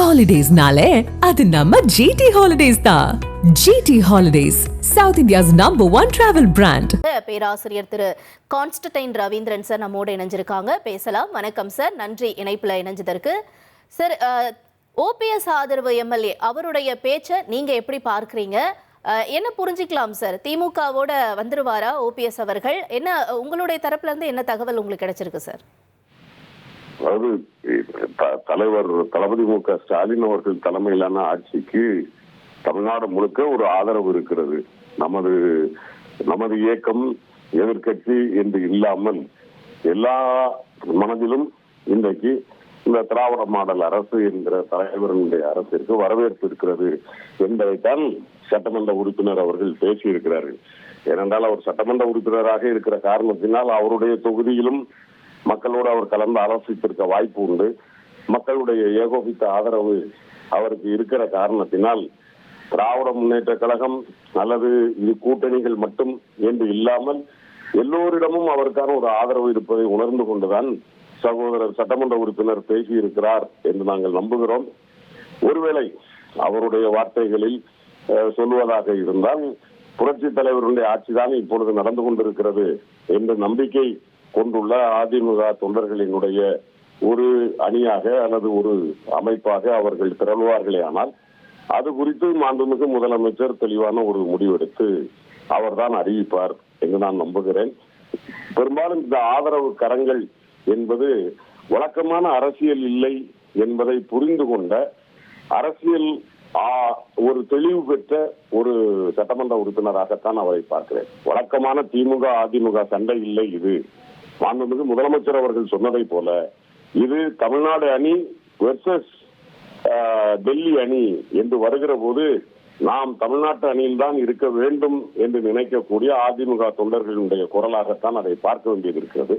ஹாலிடேஸ்னாலே அது நம்ம ஜிடி ஹாலிடேஸ் தான். GT holidays, South India's #1 travel brand. பேராசிரியர் திரு கான்ஸ்டன்டைன் ரவீந்திரன் சார் நம்மோடு இணைஞ்சிருக்காங்க. பேசலாம். வணக்கம் சார், நன்றி இணைப்புல இணைஞ்சதற்கு. சார், ஓபிஎஸ் ஆதரவு எம்எல்ஏ அவருடைய பேச்சை நீங்க எப்படி பார்க்குறீங்க? என்ன புரிஞ்சிக்கலாம் சார்? திமுகவோட வந்துருவாரா ஓபிஎஸ் அவர்கள்? என்ன உங்களுடைய தரப்புல இருந்து என்ன தகவல் உங்களுக்கு கிடைச்சிருக்கு சார்? அதாவது தலைவர் தளபதி மு.க. ஸ்டாலின் அவர்கள் தலைமையிலான ஆட்சிக்கு தமிழ்நாடு முழுக்க ஒரு ஆதரவு இருக்கிறது. நமது இயக்கம் எதிர்கட்சி என்று இல்லாமல் எல்லா மனதிலும் இன்றைக்கு இந்த திராவிட மாடல் அரசு என்கிற தலைவர்களுடைய அரசிற்கு வரவேற்பு இருக்கிறது என்பதைத்தான் சட்டமன்ற உறுப்பினர் அவர்கள் பேசியிருக்கிறார்கள். ஏனென்றால் அவர் சட்டமன்ற உறுப்பினராக இருக்கிற காரணத்தினால் அவருடைய தொகுதியிலும் மக்களோடு அவர் கலந்து ஆலோசித்திருக்க வாய்ப்பு உண்டு. மக்களுடைய ஏகோபித்த ஆதரவு அவருக்கு இருக்கிற காரணத்தினால் திராவிட முன்னேற்ற கழகம் அல்லது இது கூட்டணிகள் மட்டும் என்று இல்லாமல் எல்லோரிடமும் அவருக்கான ஒரு ஆதரவு இருப்பதை உணர்ந்து கொண்டுதான் சகோதரர் சட்டமன்ற உறுப்பினர் பேசியிருக்கிறார் என்று நாங்கள் நம்புகிறோம். ஒருவேளை அவருடைய வார்த்தைகளில் சொல்லுவதாக இருந்தால் புரட்சி தலைவருடைய ஆட்சிதான் இப்பொழுது நடந்து கொண்டிருக்கிறது என்ற நம்பிக்கை கொண்டுள்ள அதிமுக தொண்டர்களினுடைய ஒரு அணியாக அல்லது ஒரு அமைப்பாக அவர்கள் திரளுவார்களே ஆனால் அது குறித்து மாண்புமிகு முதலமைச்சர் தெளிவான ஒரு முடிவெடுத்து அவர்தான் அறிவிப்பார் என்று நான் நம்புகிறேன். பெரும்பாலும் இந்த ஆதரவு கரங்கள் என்பது வழக்கமான அரசியல் இல்லை என்பதை புரிந்து கொண்ட அரசியல் ஒரு தெளிவு பெற்ற ஒரு சட்டமன்ற உறுப்பினராகத்தான் அவரை பார்க்கிறேன். வழக்கமான திமுக அதிமுக சண்டை இல்லை. இது மாண்புமிகு முதலமைச்சர் அவர்கள் சொன்னதை போல இது தமிழ்நாடு அணி வெர்சஸ் டெல்லி அணி என்று வருகிற போது நாம் தமிழ்நாட்டு அணியில் தான் இருக்க வேண்டும் என்று நினைக்கக்கூடிய அதிமுக தொண்டர்களுடைய குரலாகத்தான் அதை பார்க்க வேண்டியது இருக்கிறது.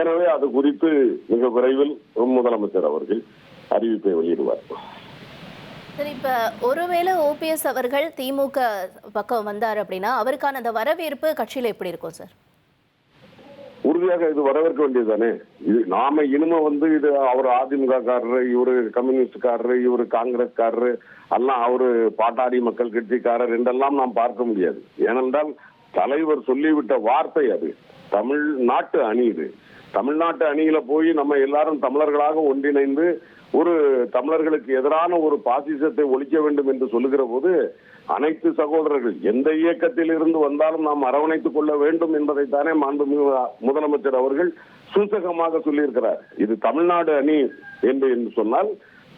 எனவே அது குறித்து மிக விரைவில் முதலமைச்சர் அவர்கள் அறிவிப்பை வெளியிடுவார். சரி, இப்ப ஒருவேளை ஓபிஎஸ் அவர்கள் திமுக பக்கம் வந்தார் அப்படின்னா அவருக்கான அந்த வரவேற்பு கட்சியில எப்படி இருக்கும் சார்? உறுதியாக இது வரவேற்க வேண்டியதுதானே. இது நாம இனிமே இது அவர் அதிமுக காரரு, இவரு கம்யூனிஸ்ட்காரரு, இவரு காங்கிரஸ்காரரு, எல்லாம் அவரு பாட்டாளி மக்கள் கட்சிக்காரர் என்றெல்லாம் நாம் பார்க்க முடியாது. ஏனென்றால் தலைவர் சொல்லிவிட்ட வார்த்தை அது. தமிழ்நாட்டு அணி இது. தமிழ்நாட்டு அணியில போய் நம்ம எல்லாரும் தமிழர்களாக ஒன்றிணைந்து ஒரு தமிழர்களுக்கு எதிரான ஒரு பாசிசத்தை ஒழிக்க வேண்டும் என்று சொல்லுகிற போது அனைத்து சகோதரர்கள் எந்த இயக்கத்தில் இருந்து வந்தாலும் நாம் அரவணைத்துக் கொள்ள வேண்டும் என்பதைத்தானே மாண்புமிகு முதலமைச்சர் அவர்கள் சூசகமாக சொல்லியிருக்கிறார். இது தமிழ்நாடு அணி என்று சொன்னால்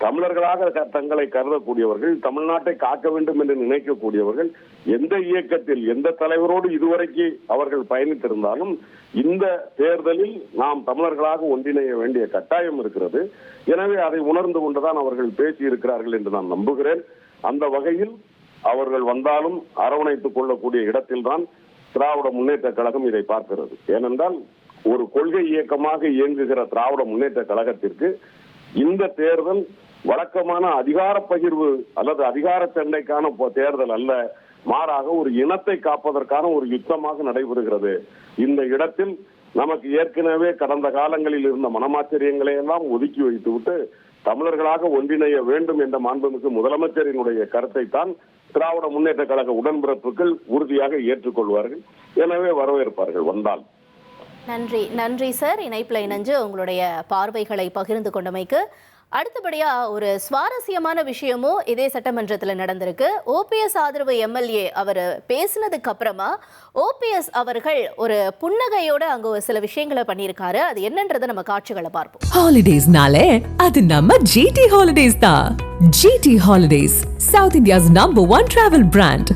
தமிழர்களாக தங்களை கருதக்கூடியவர்கள், தமிழ்நாட்டை காக்க வேண்டும் என்று நினைக்கக்கூடியவர்கள், எந்த இயக்கத்தில் எந்த தலைவரோடு இதுவரைக்கு அவர்கள் பயணித்திருந்தாலும் இந்த தேர்தலில் நாம் தமிழர்களாக ஒன்றிணைய வேண்டிய கட்டாயம் இருக்கிறது. எனவே அதை உணர்ந்து கொண்டுதான் அவர்கள் பேசியிருக்கிறார்கள் என்று நான் நம்புகிறேன். அந்த வகையில் அவர்கள் வந்தாலும் அரவணைத்துக் கொள்ளக்கூடிய இடத்தில்தான் திராவிட முன்னேற்ற கழகம் இதை பார்க்கிறது. ஏனென்றால் ஒரு கொள்கை இயக்கமாக இயங்குகிற திராவிட முன்னேற்ற கழகத்திற்கு இந்த தேர்தல் வழக்கமான அதிகார பகிர்வு அல்லது அதிகார சண்டைக்கான தேர்தல் அல்ல, மாறாக ஒரு இனத்தை காப்பதற்கான ஒரு யுத்தமாக நடைபெறுகிறது. இந்த இடத்தில் நமக்கு ஏற்கனவே கடந்த காலங்களில் இருந்த மனமாச்சரியங்களை எல்லாம் ஒதுக்கி வைத்துவிட்டு தமிழர்களாக ஒன்றிணைய வேண்டும் என்ற மாண்புமிகு முதலமைச்சரினுடைய கருத்தை தான் திராவிட முன்னேற்ற கழக உடன்பிறப்புகள் உறுதியாக ஏற்றுக்கொள்வார்கள். எனவே வரவேற்பார்கள் வந்தால். நன்றி சார், இணைப்புல இணைஞ்சு உங்களுடைய பார்வைகளை பகிர்ந்து கொண்டமைக்கு. அடுத்தபடியா ஒரு சுவாரஸ்யமான விஷயமும் இதே சட்டமன்றத்தில் நடந்திருக்கு. ஓபிஎஸ் ஆதரவு எம்எல்ஏ அவர் பேசினதுக்கு அப்புறமா ஓபிஎஸ் அவர்கள் ஒரு புன்னகையோட அங்க சில விஷயங்களை பண்ணியிருக்காரு. அது என்னன்றதை நம்ம காட்சிகளை பார்ப்போம். ஹாலிடேஸ்னாலே அது நம்ம ஜிடி ஹாலிடேஸ் தான். GT holidays, South India's #1 travel brand.